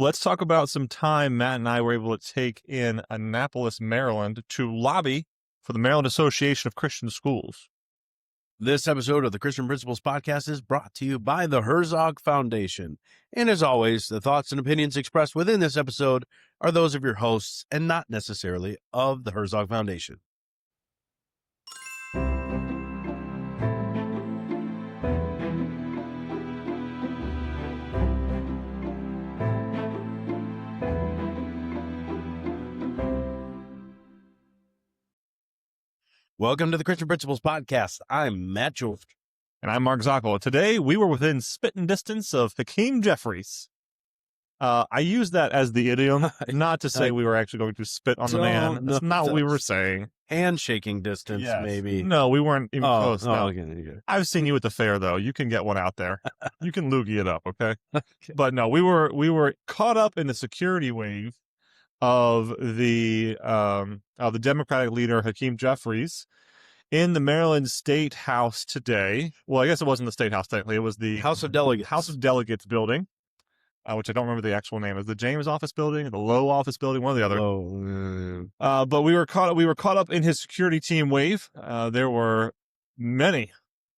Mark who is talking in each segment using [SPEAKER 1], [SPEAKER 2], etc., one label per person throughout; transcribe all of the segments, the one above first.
[SPEAKER 1] Let's talk about some time Matt and I were able to take in Annapolis, Maryland to lobby for the Maryland Association of Christian Schools.
[SPEAKER 2] This episode of the Christian Principles Podcast is brought to you by the Herzog Foundation. And as always, the thoughts and opinions expressed within this episode are those of your hosts and not necessarily of the Herzog Foundation. Welcome to the Christian Principles Podcast. I'm Matt George.
[SPEAKER 1] And I'm MarkZockoll. Today, we were within spitting distance of Hakeem Jeffries. I use that as the idiom, not to say we were actually going to spit on the man. That's not what we were saying.
[SPEAKER 2] Handshaking distance, maybe.
[SPEAKER 1] No, we weren't even close. No.
[SPEAKER 2] Okay.
[SPEAKER 1] I've seen you at the fair, though. You can get one out there. You can loogie it up, okay? But no, we were caught up in the security wave of the Democratic leader Hakeem Jeffries in the Maryland State House today. Well, I guess it wasn't the State House technically; it was the
[SPEAKER 2] House of Delegates
[SPEAKER 1] building, which I don't remember the actual name. Is the James office building, the Low office building, one or the other? But we were caught up in his security team wave. There were many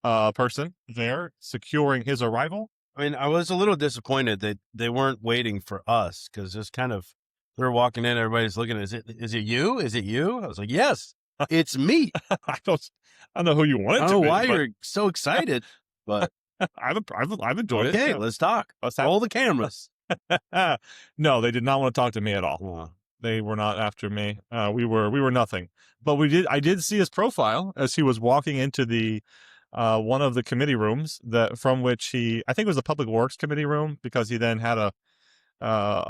[SPEAKER 1] person there securing his arrival.
[SPEAKER 2] I mean, I was a little disappointed that they weren't waiting for us because it's kind of. They're walking in, everybody's looking at, is it you? Is it you? I was like, yes, it's me.
[SPEAKER 1] I don't know who you want it to be.
[SPEAKER 2] I don't know why you're so excited, but
[SPEAKER 1] I've enjoyed it.
[SPEAKER 2] Okay, let's talk. Let's roll the cameras.
[SPEAKER 1] No, they did not want to talk to me at all.
[SPEAKER 2] Wow.
[SPEAKER 1] They were not after me. We were nothing. But I did see his profile as he was walking into the one of the committee rooms from which I think it was the Public Works Committee room, because he then had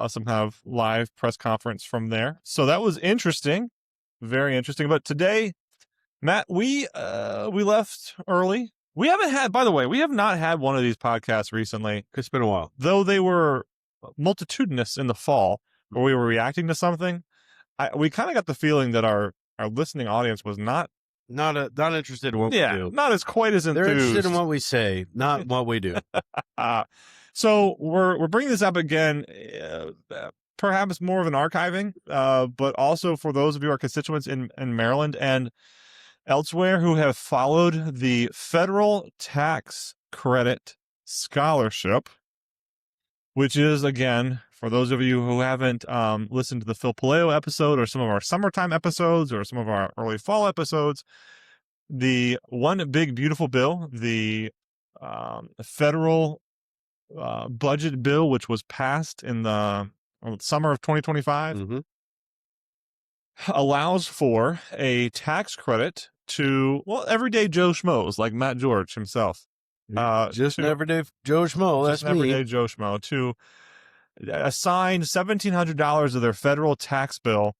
[SPEAKER 1] some kind of live press conference from there. So that was interesting, very interesting. But today, Matt, we left early. We have not had one of these podcasts recently.
[SPEAKER 2] It's been a while.
[SPEAKER 1] Though they were multitudinous in the fall, where we were reacting to something. We kind of got the feeling that our listening audience was not
[SPEAKER 2] interested in what we do.
[SPEAKER 1] Not as quite as enthused.
[SPEAKER 2] They're interested in what we say, not what we do.
[SPEAKER 1] So we're bringing this up again, perhaps more of an archiving, but also for those of you, our constituents in Maryland and elsewhere who have followed the federal tax credit scholarship, which is, again, for those of you who haven't listened to the Phil Paleo episode or some of our summertime episodes or some of our early fall episodes, the one big beautiful bill, the federal budget bill, which was passed in the summer of 2025, allows for a tax credit to, everyday Joe Schmoes like Matt George himself.
[SPEAKER 2] Just an everyday Joe Schmo. That's me.
[SPEAKER 1] Everyday Joe Schmo to assign $1,700 of their federal tax bill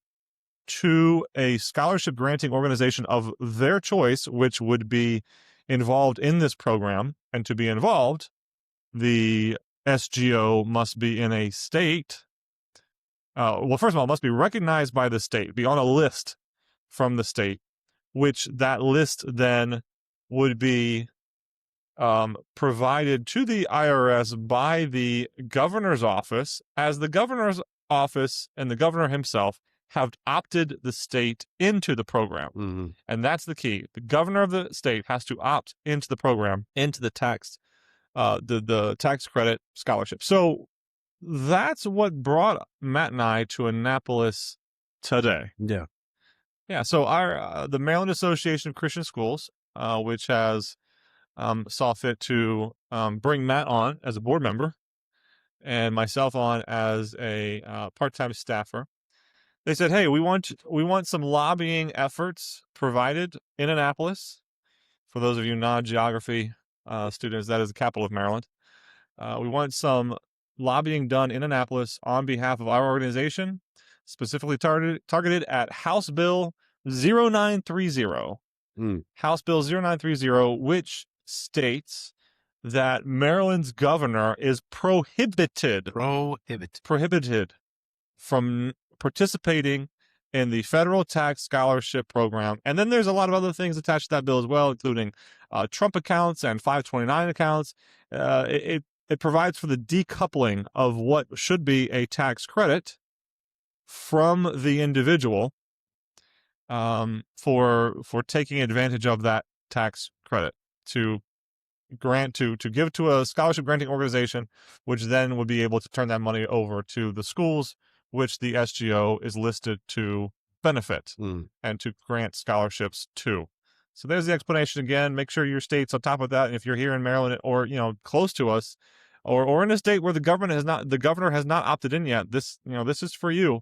[SPEAKER 1] to a scholarship granting organization of their choice, which would be involved in this program. And to be involved, the SGO must be in a state. First of all, it must be recognized by the state, be on a list from the state, which that list then would be provided to the IRS by the governor's office, as the governor's office and the governor himself have opted the state into the program. And that's the key. The governor of the state has to opt into the program, into the tax the tax credit scholarship. So that's what brought Matt and I to Annapolis today. Yeah. So the Maryland Association of Christian Schools, which has saw fit to bring Matt on as a board member and myself on as a part-time staffer. They said, "Hey, we want some lobbying efforts provided in Annapolis." For those of you non-geography students, that is the capital of Maryland. We want some lobbying done in Annapolis on behalf of our organization, specifically targeted at House Bill 0930. House Bill 0930, which states that Maryland's governor is prohibited from participating in the federal tax scholarship program. And then there's a lot of other things attached to that bill as well, including Trump accounts and 529 accounts. It it provides for the decoupling of what should be a tax credit from the individual for taking advantage of that tax credit to give to a scholarship granting organization, which then would be able to turn that money over to the schools, which the SGO is listed to benefit and to grant scholarships to. So there's the explanation again. Make sure your state's on top of that. And if you're here in Maryland or close to us, or in a state where the governor has not opted in yet, this is for you.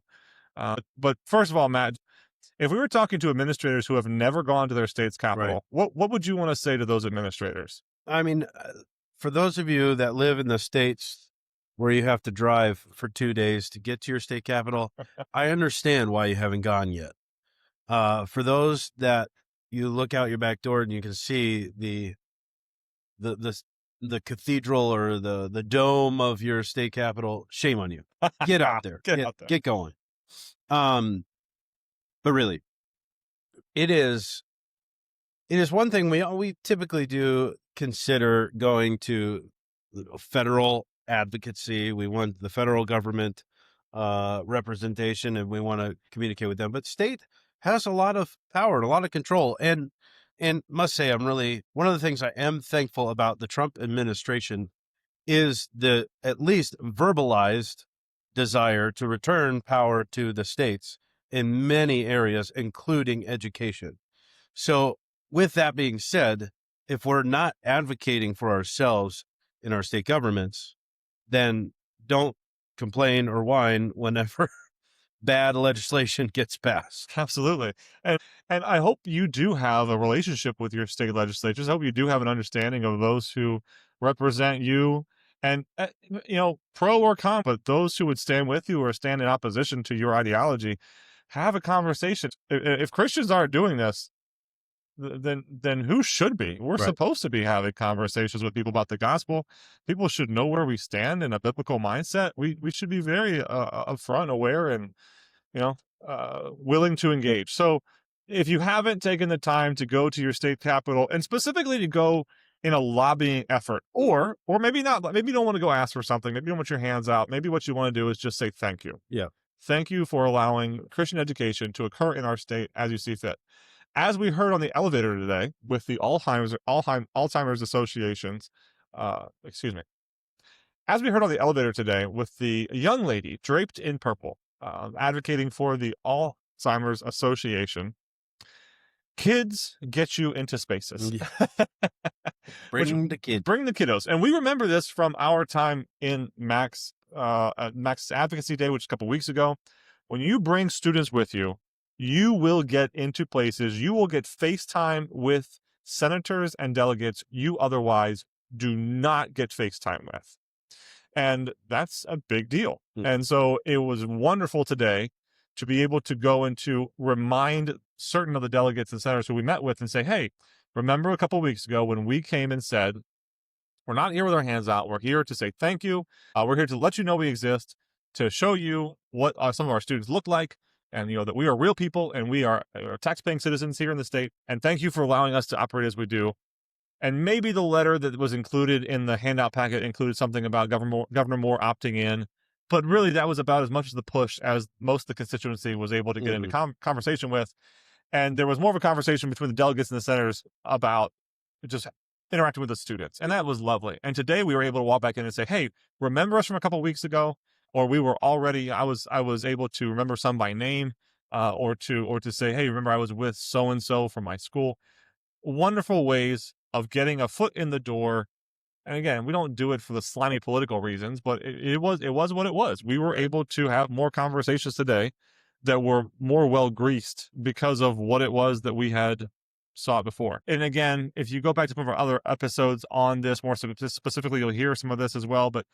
[SPEAKER 1] But first of all, Matt, if we were talking to administrators who have never gone to their state's capital, what would you want to say to those administrators?
[SPEAKER 2] I mean, for those of you that live in the states where you have to drive for 2 days to get to your state capital, I understand why you haven't gone yet. For those that you look out your back door and you can see the cathedral or the dome of your state capital, shame on you. Get out there. Get going. But really, it is one thing we typically do consider going to federal advocacy. We want the federal government representation, and we want to communicate with them. But state has a lot of power and a lot of control. And must say, one of the things I am thankful about the Trump administration is the at least verbalized desire to return power to the states in many areas, including education. So with that being said, if we're not advocating for ourselves in our state governments, then don't complain or whine whenever bad legislation gets passed.
[SPEAKER 1] Absolutely. And I hope you do have a relationship with your state legislatures. I hope you do have an understanding of those who represent you and, pro or con, but those who would stand with you or stand in opposition to your ideology, have a conversation. If Christians aren't doing this, then who should be? We're supposed to be having conversations with people about the gospel. People should know where we stand in a biblical mindset. We should be very upfront, aware, and willing to engage. So if you haven't taken the time to go to your state capital, and specifically to go in a lobbying effort, or maybe not, maybe you don't want to go ask for something, maybe you don't want your hands out, maybe what you want to do is just say thank you.
[SPEAKER 2] Yeah.
[SPEAKER 1] Thank you for allowing Christian education to occur in our state as you see fit. As we heard on the elevator today with the Alzheimer's Association's, as we heard on the elevator today with the young lady draped in purple, advocating for the Alzheimer's Association, kids get you into spaces.
[SPEAKER 2] Bring the kids.
[SPEAKER 1] Bring the kiddos. And we remember this from our time in Max Advocacy Day, which was a couple weeks ago. When you bring students with you, you will get into places. You will get FaceTime with senators and delegates you otherwise do not get FaceTime with. And that's a big deal. And so it was wonderful today to be able to go and to remind certain of the delegates and senators who we met with and say, hey, remember a couple of weeks ago when we came and said, we're not here with our hands out. We're here to say thank you. We're here to let you know we exist, to show you what some of our students look like, and that we are real people and we are tax-paying citizens here in the state. And thank you for allowing us to operate as we do. And maybe the letter that was included in the handout packet included something about Governor Moore opting in. But really, that was about as much as the push as most of the constituency was able to get into conversation with. And there was more of a conversation between the delegates and the senators about just interacting with the students. And that was lovely. And today we were able to walk back in and say, hey, remember us from a couple of weeks ago? Or we were already, I was able to remember some by name, or to say, hey, remember I was with so-and-so from my school. Wonderful ways of getting a foot in the door. And again, we don't do it for the slimy political reasons, but it was what it was. We were able to have more conversations today that were more well greased because of what it was that we had saw before. And again, if you go back to some of our other episodes on this more specifically, you'll hear some of this as well. But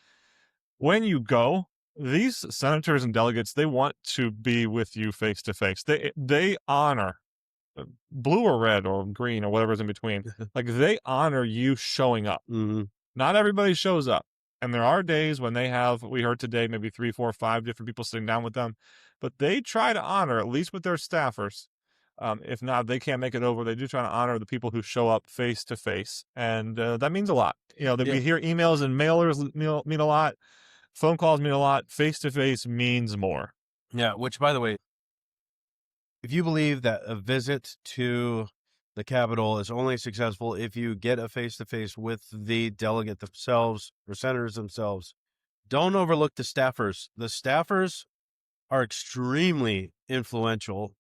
[SPEAKER 1] when you go, these senators and delegates, they want to be with you face to face. They honor blue or red or green or whatever's in between. Like, they honor you showing up.
[SPEAKER 2] Mm-hmm.
[SPEAKER 1] Not everybody shows up. And there are days when they have, we heard today, maybe 3, 4, 5 different people sitting down with them, but they try to honor, at least with their staffers, If not, they can't make it over. They do try to honor the people who show up face to face, and that means a lot. We hear emails and mailers mean a lot. Phone calls mean a lot. Face to face means more.
[SPEAKER 2] Yeah, which, by the way, if you believe that a visit to the Capitol is only successful if you get a face-to-face with the delegate themselves or senators themselves, don't overlook the staffers. The staffers are extremely influential.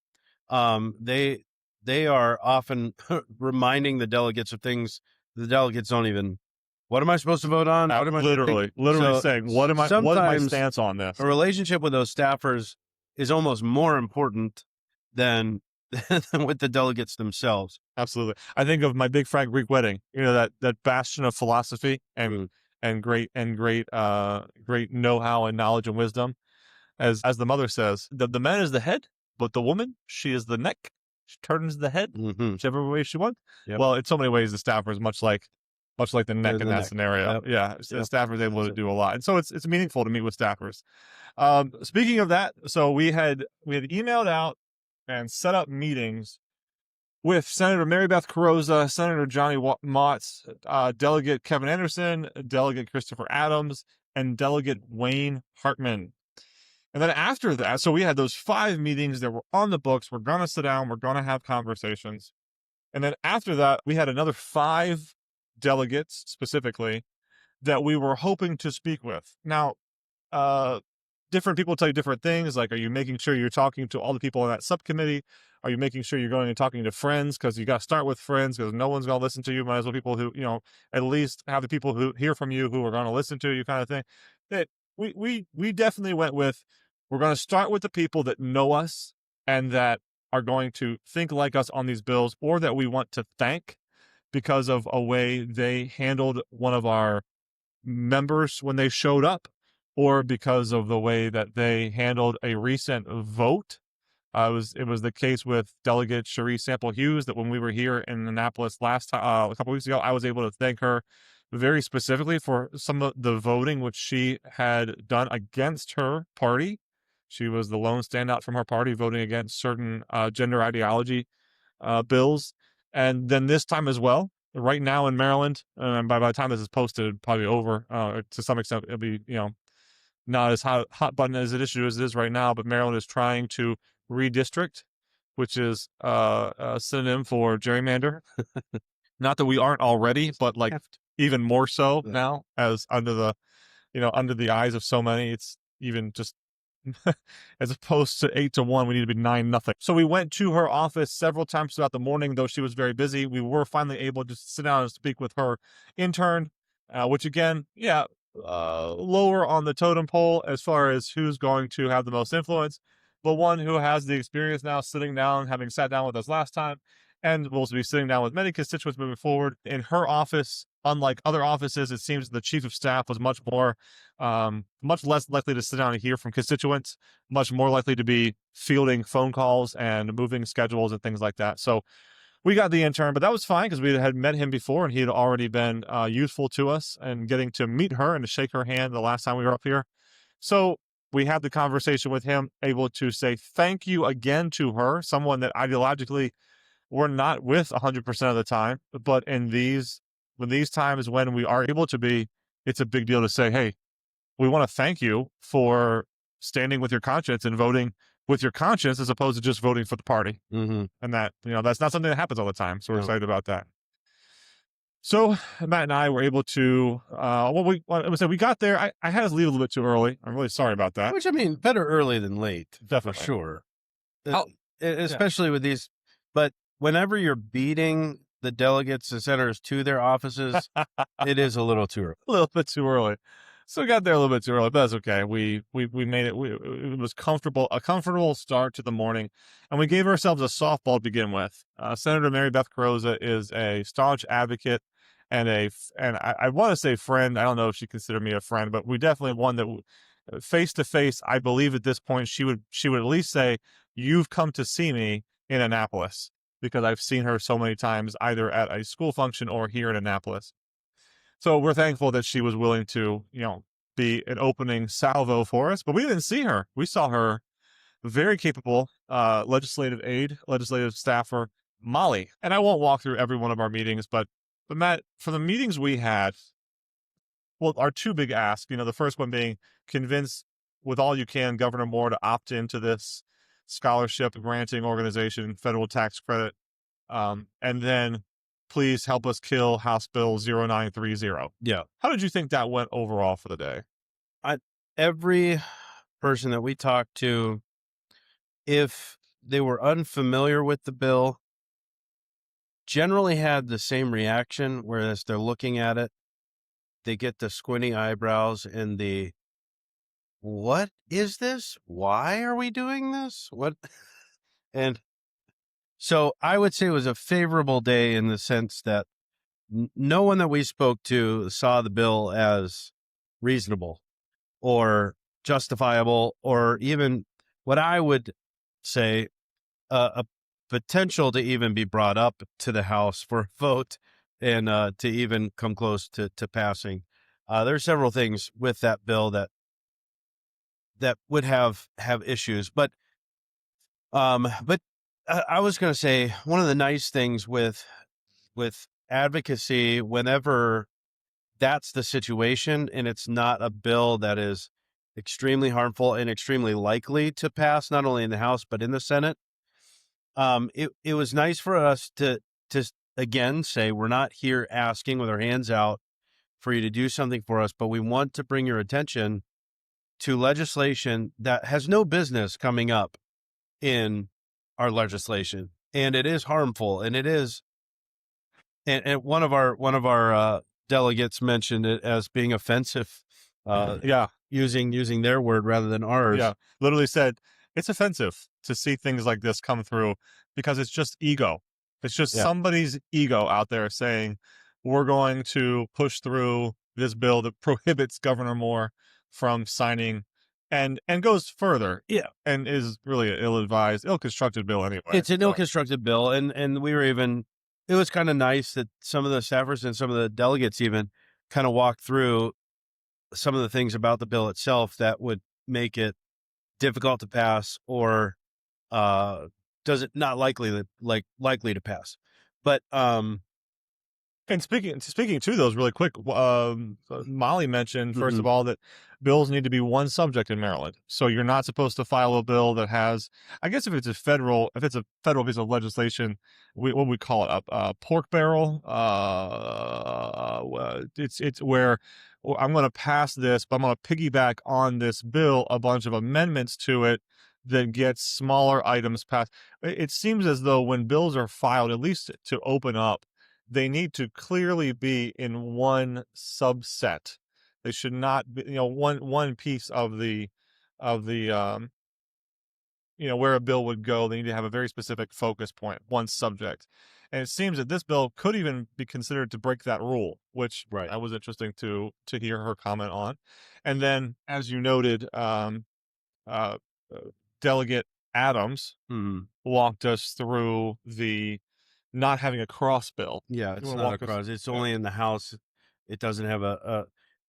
[SPEAKER 2] They are often reminding the delegates of things the delegates don't even. What am I supposed to vote on? What am I
[SPEAKER 1] literally saying? What am I? What is my stance on this?
[SPEAKER 2] A relationship with those staffers is almost more important than with the delegates themselves.
[SPEAKER 1] Absolutely. I think of my big frat Greek wedding. That bastion of philosophy and great know-how and knowledge and wisdom. As the mother says, the man is the head, but the woman, she is the neck. She turns the head whichever way she wants. Yep. Well, in so many ways, the staffer is much like the neck in that scenario. Yep. Yeah, the staffer is able to do a lot, and so it's meaningful to meet with staffers. Speaking of that, so we had emailed out and set up meetings with Senator Mary Beth Carrozza, Senator Johnny Motz, Delegate Kevin Anderson, Delegate Christopher Adams, and Delegate Wayne Hartman. And then after that, so we had those 5 meetings that were on the books. We're going to sit down. We're going to have conversations. And then after that, we had another 5 delegates specifically that we were hoping to speak with. Now, different people tell you different things. Like, are you making sure you're talking to all the people in that subcommittee? Are you making sure you're going and talking to friends? Because you got to start with friends, because no one's going to listen to you. Might as well people who, at least have the people who hear from you who are going to listen to you, kind of thing. That we definitely went with. We're going to start with the people that know us and that are going to think like us on these bills, or that we want to thank because of a way they handled one of our members when they showed up, or because of the way that they handled a recent vote. It was the case with Delegate Cherie Sample Hughes that when we were here in Annapolis last time, a couple weeks ago, I was able to thank her very specifically for some of the voting which she had done against her party. She was the lone standout from her party voting against certain gender ideology bills. And then this time as well, right now in Maryland, and by the time this is posted, probably over to some extent, it'll be, not as hot button as it is right now, but Maryland is trying to redistrict, which is a synonym for gerrymander. Not that we aren't already, but like even more so now, as under the eyes of so many, it's even just as opposed to 8-1, we need to be 9-0. So we went to her office several times throughout the morning, though she was very busy. We were finally able to sit down and speak with her intern, which again, lower on the totem pole as far as who's going to have the most influence, but one who has the experience now sitting down, having sat down with us last time, and will be sitting down with many constituents moving forward. In her office, unlike other offices, it seems the chief of staff was much less likely to sit down and hear from constituents, much more likely to be fielding phone calls and moving schedules and things like that. So we got the intern, but that was fine because we had met him before and he had already been useful to us, and getting to meet her and to shake her hand the last time we were up here. So we had the conversation with him, able to say thank you again to her, someone that ideologically we're not with 100% of the time, but in these times when we are able to be, it's a big deal to say, hey, we want to thank you for standing with your conscience and voting with your conscience as opposed to just voting for the party. And that, that's not something that happens all the time. So we're excited about that. So Matt and I were able to, we got there. I had us leave a little bit too early. I'm really sorry about that.
[SPEAKER 2] Which, I mean, better early than late.
[SPEAKER 1] Definitely.
[SPEAKER 2] For sure. Especially with these, but whenever you're beating the delegates and senators to their offices, it is a little too early.
[SPEAKER 1] A little bit too early. So we got there a little bit too early, but that's okay. We made it. It was a comfortable start to the morning, and we gave ourselves a softball to begin with. Senator Mary Beth Carrozza is a staunch advocate and I want to say friend. I don't know if she considered me a friend, but we definitely one that face to face. I believe at this point she would at least say, "You've come to see me in Annapolis," because I've seen her so many times either at a school function or here in Annapolis. So we're thankful that she was willing to, be an opening salvo for us, but we didn't see her. We saw her very capable legislative aide, legislative staffer, Molly. And I won't walk through every one of our meetings, but Matt, for the meetings we had, well, our two big asks, the first one being convince with all you can Governor Moore to opt into this scholarship granting organization, federal tax credit. And then please help us kill House Bill 0930.
[SPEAKER 2] Yeah.
[SPEAKER 1] How did you think that went overall for the day?
[SPEAKER 2] Every person that we talked to, if they were unfamiliar with the bill, generally had the same reaction, whereas they're looking at it, they get the squinty eyebrows and the, what is this? Why are we doing this? What? And so I would say it was a favorable day in the sense that no one that we spoke to saw the bill as reasonable or justifiable, or even what I would say a potential to even be brought up to the House for a vote and to even come close to passing. There are several things with that bill that would have issues, but I was going to say one of the nice things with advocacy, whenever that's the situation and it's not a bill that is extremely harmful and extremely likely to pass, not only in the House, but in the Senate. It was nice for us to again say, we're not here asking with our hands out for you to do something for us, but we want to bring your attention to legislation that has no business coming up in our legislation. And it is harmful, and it is, and one of our delegates mentioned it as being offensive. Using their word rather than ours.
[SPEAKER 1] Yeah, literally said it's offensive to see things like this come through because it's just ego. It's just somebody's ego out there saying we're going to push through this bill that prohibits Governor Moore from signing, and goes further.
[SPEAKER 2] Yeah,
[SPEAKER 1] and is really an ill-advised, ill-constructed bill anyway.
[SPEAKER 2] It's an ill-constructed bill, and we were even. It was kind of nice that some of the staffers and some of the delegates even kind of walked through some of the things about the bill itself that would make it difficult to pass, or does it not likely to pass. But
[SPEAKER 1] and speaking to those really quick, Molly mentioned first of all that bills need to be one subject in Maryland. So you're not supposed to file a bill that has, I guess if it's a federal piece of legislation, what we call it, a pork barrel. It's where I'm going to pass this, but I'm going to piggyback on this bill a bunch of amendments to it that gets smaller items passed. It seems as though when bills are filed, at least to open up, they need to clearly be in one subset. They should not be, one piece of the where a bill would go. They need to have a very specific focus point, one subject. And it seems that this bill could even be considered to break that rule, which that was interesting to hear her comment on. And then, as you noted, Delegate Adams walked us through the not having a cross bill.
[SPEAKER 2] Yeah, it's not a cross. It's only in the House. It doesn't have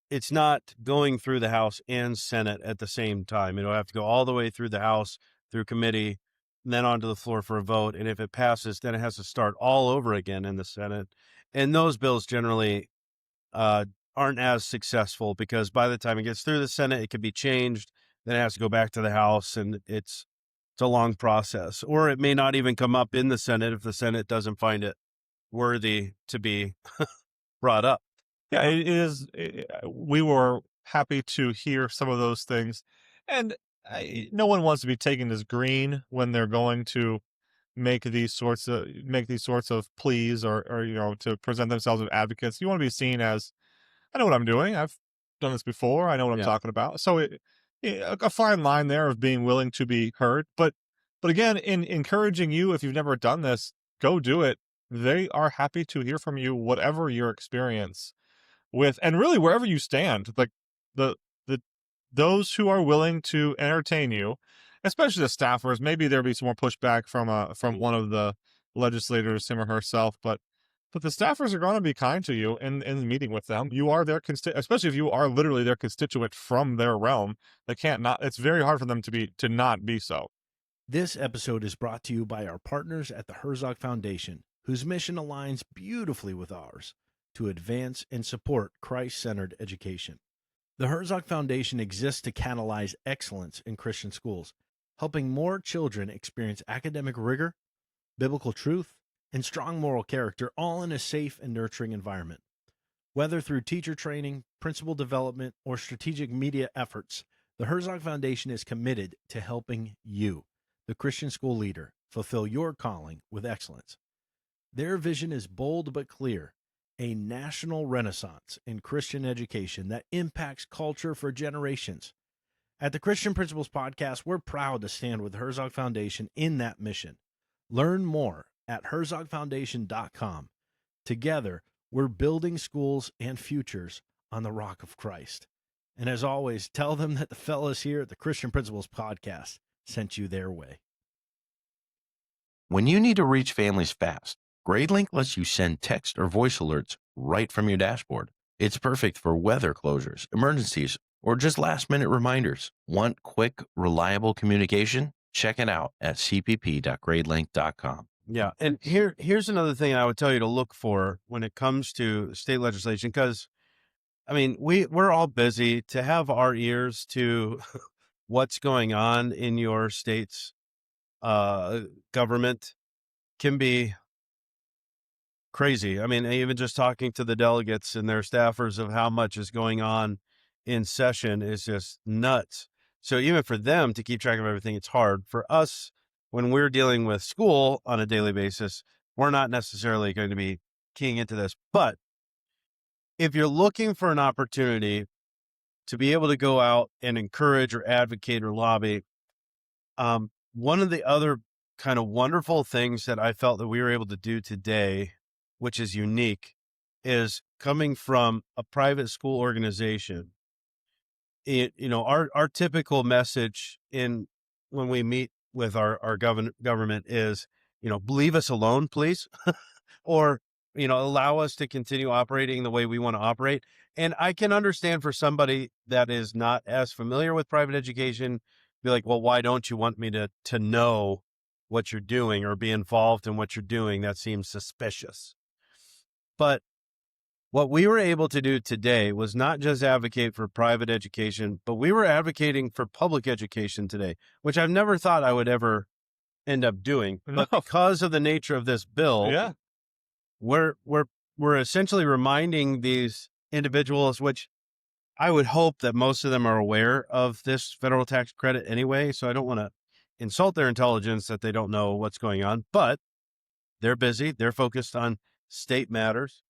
[SPEAKER 2] it's not going through the House and Senate at the same time. It'll have to go all the way through the House, through committee, and then onto the floor for a vote. And if it passes, then it has to start all over again in the Senate. And those bills generally aren't as successful because by the time it gets through the Senate, it could be changed. Then it has to go back to the House, and it's a long process. Or it may not even come up in the Senate if the Senate doesn't find it worthy to be brought up.
[SPEAKER 1] Yeah, it is. We were happy to hear some of those things, and no one wants to be taken as green when they're going to make these sorts of pleas or to present themselves as advocates. You want to be seen as, I know what I'm doing. I've done this before. I know what I'm talking about. So a fine line there of being willing to be heard, but again, in encouraging you, if you've never done this, go do it. They are happy to hear from you, whatever your experience with, and really wherever you stand. Like those who are willing to entertain you, especially the staffers. Maybe there'll be some more pushback from one of the legislators, him or herself, but the staffers are going to be kind to you in meeting with them. You are their especially if you are literally their constituent from their realm. They can't not. It's very hard for them to not be so.
[SPEAKER 2] This episode is brought to you by our partners at the Herzog Foundation, whose mission aligns beautifully with ours to advance and support Christ-centered education. The Herzog Foundation exists to catalyze excellence in Christian schools, helping more children experience academic rigor, biblical truth, and strong moral character, all in a safe and nurturing environment. Whether through teacher training, principal development, or strategic media efforts, the Herzog Foundation is committed to helping you, the Christian school leader, fulfill your calling with excellence. Their vision is bold but clear, a national renaissance in Christian education that impacts culture for generations. At the Christian Principles Podcast, we're proud to stand with the Herzog Foundation in that mission. Learn more at herzogfoundation.com. Together, we're building schools and futures on the rock of Christ. And as always, tell them that the fellas here at the Christian Principles Podcast sent you their way.
[SPEAKER 3] When you need to reach families fast, GradeLink lets you send text or voice alerts right from your dashboard. It's perfect for weather closures, emergencies, or just last-minute reminders. Want quick, reliable communication? Check it out at cpp.gradelink.com.
[SPEAKER 2] Yeah, and here's another thing I would tell you to look for when it comes to state legislation, because, I mean, we're all busy. To have our ears to what's going on in your state's government can be crazy. I mean, even just talking to the delegates and their staffers of how much is going on in session is just nuts. So even for them to keep track of everything, it's hard. For us, when we're dealing with school on a daily basis, we're not necessarily going to be keying into this. But if you're looking for an opportunity to be able to go out and encourage or advocate or lobby, one of the other kind of wonderful things that I felt that we were able to do today, which is unique, is coming from a private school organization. Our typical message when we meet with our government is, leave us alone, please, or, allow us to continue operating the way we want to operate. And I can understand for somebody that is not as familiar with private education, be like, well, why don't you want me to know what you're doing or be involved in what you're doing? That seems suspicious. But what we were able to do today was not just advocate for private education, but we were advocating for public education today, which I've never thought I would ever end up doing.
[SPEAKER 1] No.
[SPEAKER 2] But because of the nature of this bill,
[SPEAKER 1] Yeah.
[SPEAKER 2] we're essentially reminding these individuals, which I would hope that most of them are aware of this federal tax credit anyway. So I don't want to insult their intelligence that they don't know what's going on, but they're busy. They're focused on state matters.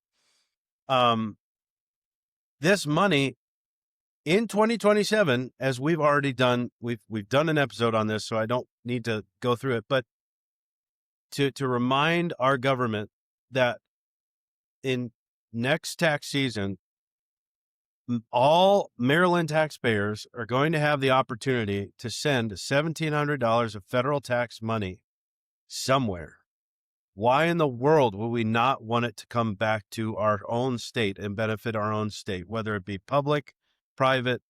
[SPEAKER 2] This money in 2027, as we've already done, we've done an episode on this, so I don't need to go through it, but to remind our government that in next tax season, all Maryland taxpayers are going to have the opportunity to send $1,700 of federal tax money somewhere. Why in the world would we not want it to come back to our own state and benefit our own state, whether it be public, private,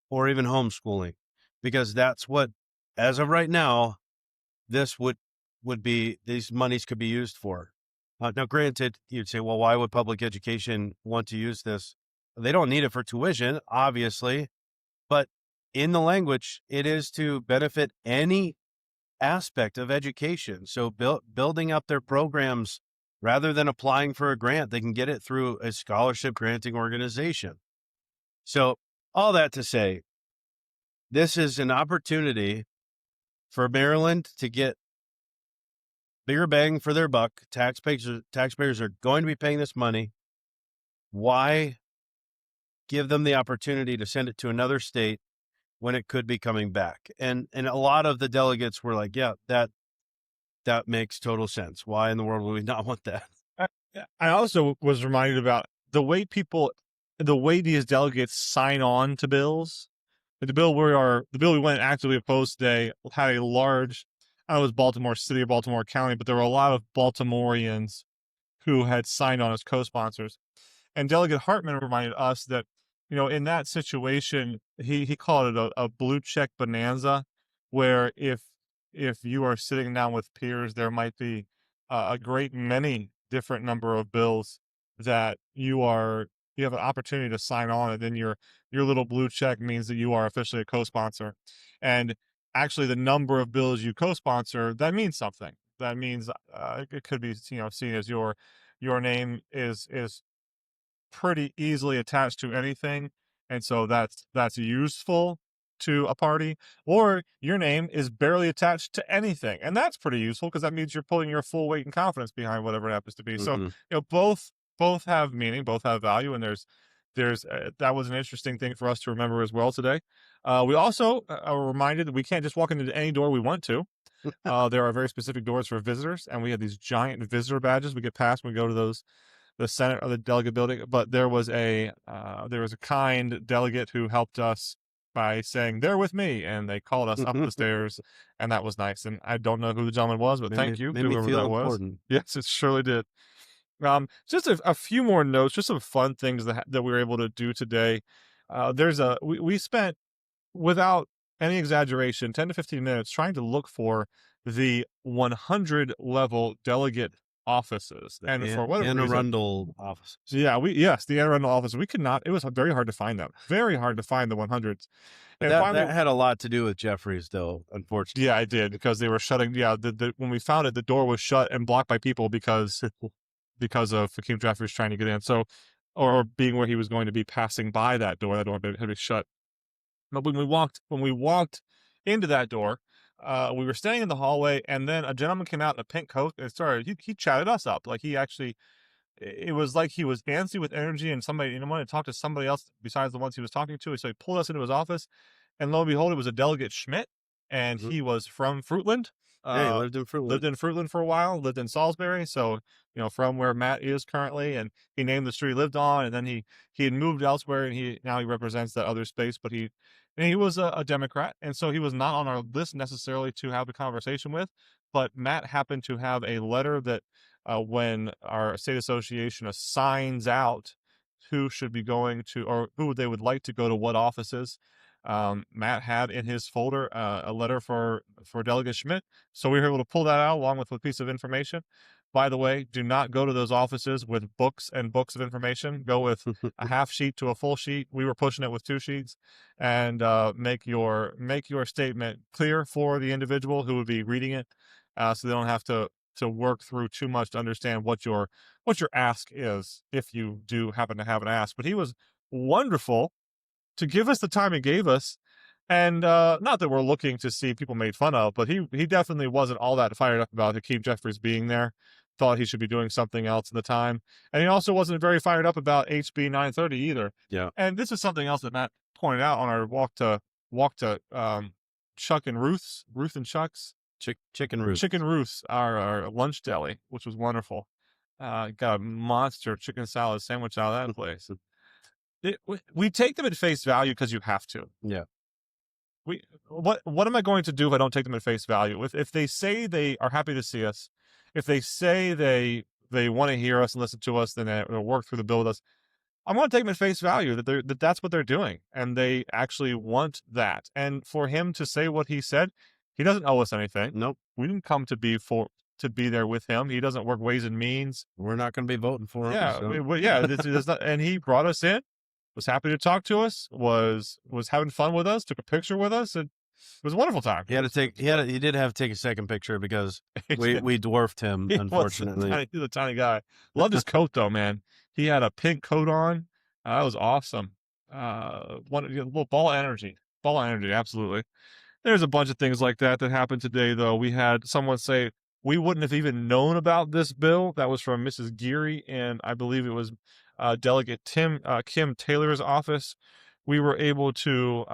[SPEAKER 2] or even homeschooling? Because that's what, as of right now, this would be, these monies could be used for. Now, granted, you'd say, well, why would public education want to use this? They don't need it for tuition, obviously, but in the language, it is to benefit any aspect of education. So building up their programs, rather than applying for a grant, they can get it through a scholarship granting organization. So all that to say, this is an opportunity for Maryland to get bigger bang for their buck. Taxpayers are going to be paying this money. Why give them the opportunity to send it to another state when it could be coming back? And a lot of the delegates were like, yeah, that makes total sense. Why in the world would we not want that?
[SPEAKER 1] I also was reminded about the way these delegates sign on to bills. The bill we went actively opposed today had a large, I don't know, it was Baltimore City or Baltimore County, but there were a lot of Baltimoreans who had signed on as co-sponsors. And Delegate Hartman reminded us that, in that situation, he called it a blue check bonanza, where if if you are sitting down with peers, there might be a great many different number of bills that you have an opportunity to sign on, and then your little blue check means that you are officially a co-sponsor. And actually, the number of bills you co-sponsor, that means something. That means it could be seen as your name is pretty easily attached to anything, and so that's useful to a party. Or your name is barely attached to anything, and that's pretty useful because that means you're putting your full weight and confidence behind whatever it happens to be. So both have meaning, both have value, and there's that was an interesting thing for us to remember as well today. We also are reminded that we can't just walk into any door we want to. There are very specific doors for visitors, and we have these giant visitor badges we get past when we go to the Senate or the delegate building. But there was a kind delegate who helped us by saying, "They're with me," and they called us up the stairs, and that was nice. And I don't know who the gentleman was, but thank you,
[SPEAKER 2] made me
[SPEAKER 1] whoever
[SPEAKER 2] feel
[SPEAKER 1] that was.
[SPEAKER 2] important.
[SPEAKER 1] Yes, it surely did. Just a few more notes, just some fun things that we were able to do today. We spent, without any exaggeration, 10 to 15 minutes trying to look for the 100 level delegate offices, and for whatever
[SPEAKER 2] Anne
[SPEAKER 1] reason,
[SPEAKER 2] Arundel offices.
[SPEAKER 1] Yes, the Anne Arundel office. We could not. It was very hard to find them. Very hard to find the 100s.
[SPEAKER 2] And that had a lot to do with Jeffries, though. Unfortunately,
[SPEAKER 1] yeah, it did, because they were shutting. Yeah, when we found it, the door was shut and blocked by people because of Hakeem Jeffries trying to get in. So, or being where he was going to be passing by that door had to be shut. But when we walked into that door, we were standing in the hallway, and then a gentleman came out in a pink coat and started. He chatted us up. Like, he actually, it was like he was antsy with energy, and somebody wanted to talk to somebody else besides the ones he was talking to. So he pulled us into his office, and lo and behold, it was a Delegate Schmidt, and he was from Fruitland.
[SPEAKER 2] Yeah, he lived in Fruitland.
[SPEAKER 1] Lived in Fruitland for a while. Lived in Salisbury, so from where Matt is currently, and he named the street he lived on. And then he had moved elsewhere, and now he represents that other space. But he was a Democrat, and so he was not on our list necessarily to have a conversation with. But Matt happened to have a letter that, when our state association assigns out who should be going to, or who they would like to go to what offices, Matt had in his folder a letter for Delegate Schmidt. So we were able to pull that out along with a piece of information. By the way, do not go to those offices with books and books of information. Go with a half sheet to a full sheet. We were pushing it with 2 sheets, and make your statement clear for the individual who would be reading it, so they don't have to work through too much to understand what your ask is, if you do happen to have an ask. But he was wonderful to give us the time he gave us. And not that we're looking to see people made fun of, but he definitely wasn't all that fired up about Hakeem Jeffries being there. Thought he should be doing something else in the time. And he also wasn't very fired up about HB 930 either.
[SPEAKER 2] Yeah.
[SPEAKER 1] And this is something else that Matt pointed out on our walk to Chuck and Ruth's, Ruth and Chuck's.
[SPEAKER 2] Chicken Ruth.
[SPEAKER 1] Chicken Ruth's, our lunch deli, which was wonderful. Got a monster chicken salad sandwich out of that place. We take them at face value because you have to.
[SPEAKER 2] Yeah.
[SPEAKER 1] What am I going to do if I don't take them at face value? If they say they are happy to see us, if they say they want to hear us and listen to us, then they'll work through the bill with us, I'm going to take them at face value that that's what they're doing, and they actually want that. And for him to say what he said, he doesn't owe us anything.
[SPEAKER 2] Nope.
[SPEAKER 1] We didn't come to be there with him. He doesn't work Ways and Means.
[SPEAKER 2] We're not going to be voting for him.
[SPEAKER 1] Yeah,
[SPEAKER 2] so.
[SPEAKER 1] This is not, and he brought us in, was happy to talk to us, was having fun with us, took a picture with us, and it was a wonderful time.
[SPEAKER 2] He did have to take a second picture because we dwarfed him, unfortunately.
[SPEAKER 1] He's a tiny guy. Loved his coat though, man. He had a pink coat on. That was awesome. A little ball of energy, absolutely. There's a bunch of things like that happened today, though. We had someone say we wouldn't have even known about this bill. That was from Mrs. Geary, and I believe it was Delegate Kim Taylor's office. We were able to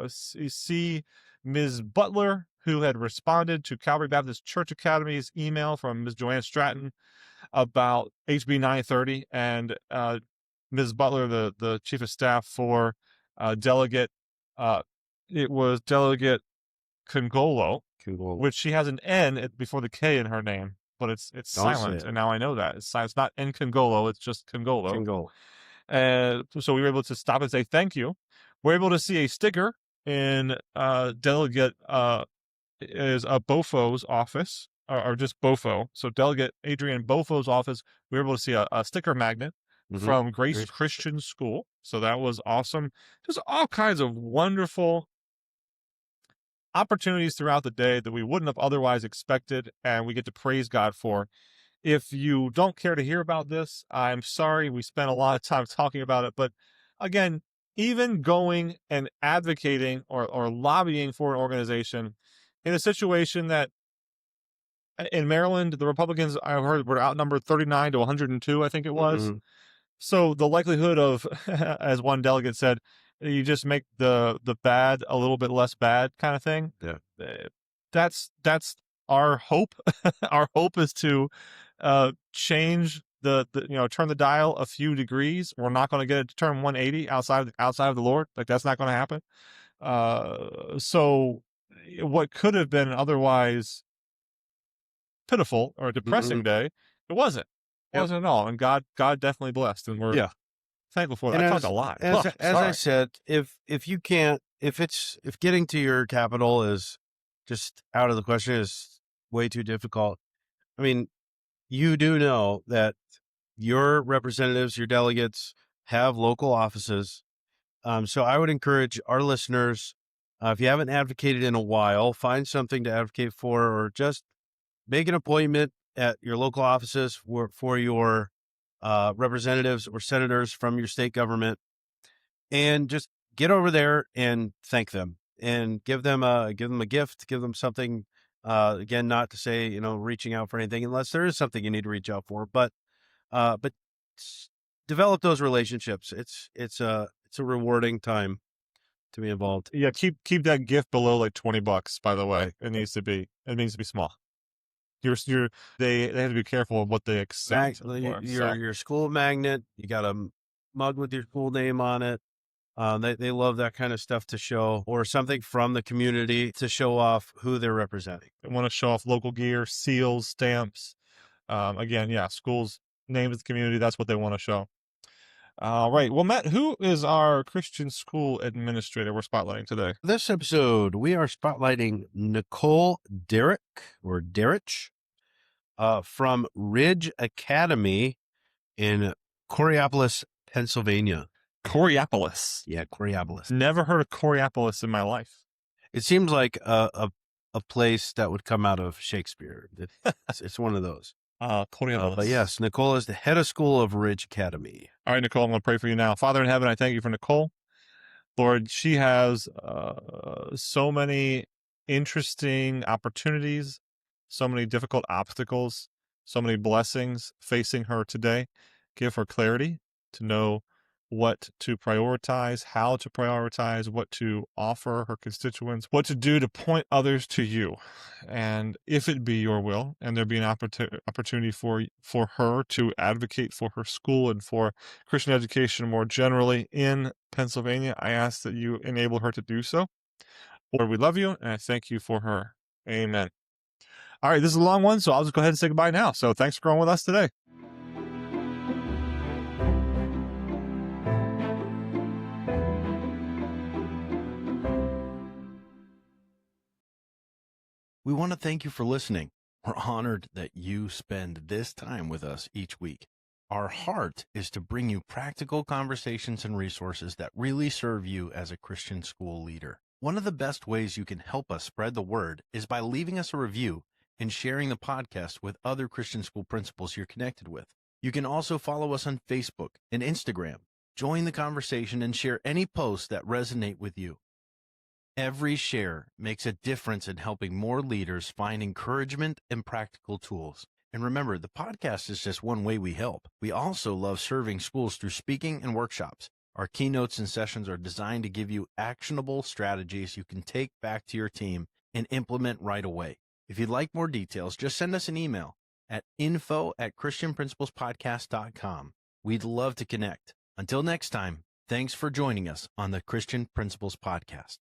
[SPEAKER 1] see Ms. Butler, who had responded to Calvary Baptist Church Academy's email from Ms. Joanne Stratton about HB 930, and Ms. Butler, the chief of staff for Delegate. It was Delegate Congolo, which she has an N before the K in her name, but it's silent, and now I know that. It's not N Congolo, it's just Congolo. So we were able to stop and say thank you. We're able to see a sticker in Delegate is a Bofo's office, or just Bofo. So Delegate Adrian Bofo's office, we were able to see a sticker magnet from Grace Christian School. So that was awesome. Just all kinds of wonderful opportunities throughout the day that we wouldn't have otherwise expected, and we get to praise God for. If you don't care to hear about this, I'm sorry. We spent a lot of time talking about it. But again, even going and advocating or lobbying for an organization in a situation that in Maryland, the Republicans, I heard, were outnumbered 39 to 102, I think it was. So the likelihood of, as one delegate said, you just make the bad a little bit less bad kind of thing.
[SPEAKER 2] Yeah.
[SPEAKER 1] That's our hope. Our hope is to change the turn the dial a few degrees. We're not going to get it to turn 180 outside of the Lord. Like, that's not going to happen. So what could have been otherwise pitiful or a depressing day, it wasn't. It wasn't at all. And God definitely blessed, and we're thankful for that. I talked a lot.
[SPEAKER 2] As I said, if you can't, if getting to your capital is just out of the question, is way too difficult. I mean, you do know that your representatives, your delegates, have local offices. So I would encourage our listeners, if you haven't advocated in a while, find something to advocate for, or just make an appointment at your local offices for your representatives or senators from your state government, and just get over there and thank them and give them a gift, give them something. Again, not to say, reaching out for anything unless there is something you need to reach out for, but develop those relationships. It's a rewarding time to be involved.
[SPEAKER 1] Yeah. Keep that gift below like $20, by the way. It needs to be small. They have to be careful of what they accept.
[SPEAKER 2] Your school magnet, you got a mug with your school name on it. They love that kind of stuff to show, or something from the community to show off who they're representing.
[SPEAKER 1] They want to show off local gear, seals, stamps. Again, schools, names of the community. That's what they want to show. All right. Well, Matt, who is our Christian school administrator we're spotlighting today?
[SPEAKER 2] This episode, we are spotlighting Nicole Derich, or Derich, from Ridge Academy in Coraopolis, Pennsylvania.
[SPEAKER 1] Coraopolis.
[SPEAKER 2] Yeah, Coraopolis.
[SPEAKER 1] Never heard of Coraopolis in my life.
[SPEAKER 2] It seems like a place that would come out of Shakespeare. It's one of those.
[SPEAKER 1] Coraopolis.
[SPEAKER 2] But yes, Nicole is the head of school of Ridge Academy.
[SPEAKER 1] All right, Nicole, I'm going to pray for you now. Father in heaven, I thank you for Nicole. Lord, she has so many interesting opportunities, so many difficult obstacles, so many blessings facing her today. Give her clarity to know what to prioritize, how to prioritize, what to offer her constituents, what to do to point others to you. And if it be your will, and there be an opportunity for her to advocate for her school and for Christian education more generally in Pennsylvania, I ask that you enable her to do so. Lord, we love you, and I thank you for her. Amen. All right, this is a long one, so I'll just go ahead and say goodbye now. So thanks for going with us today.
[SPEAKER 3] We want to thank you for listening. We're honored that you spend this time with us each week. Our heart is to bring you practical conversations and resources that really serve you as a Christian school leader. One of the best ways you can help us spread the word is by leaving us a review and sharing the podcast with other Christian school principals you're connected with. You can also follow us on Facebook and Instagram. Join the conversation and share any posts that resonate with you. Every share makes a difference in helping more leaders find encouragement and practical tools. And remember, the podcast is just one way we help. We also love serving schools through speaking and workshops. Our keynotes and sessions are designed to give you actionable strategies you can take back to your team and implement right away. If you'd like more details, just send us an email at info@christianprinciplespodcast.com. We'd love to connect. Until next time, thanks for joining us on the Christian Principles Podcast.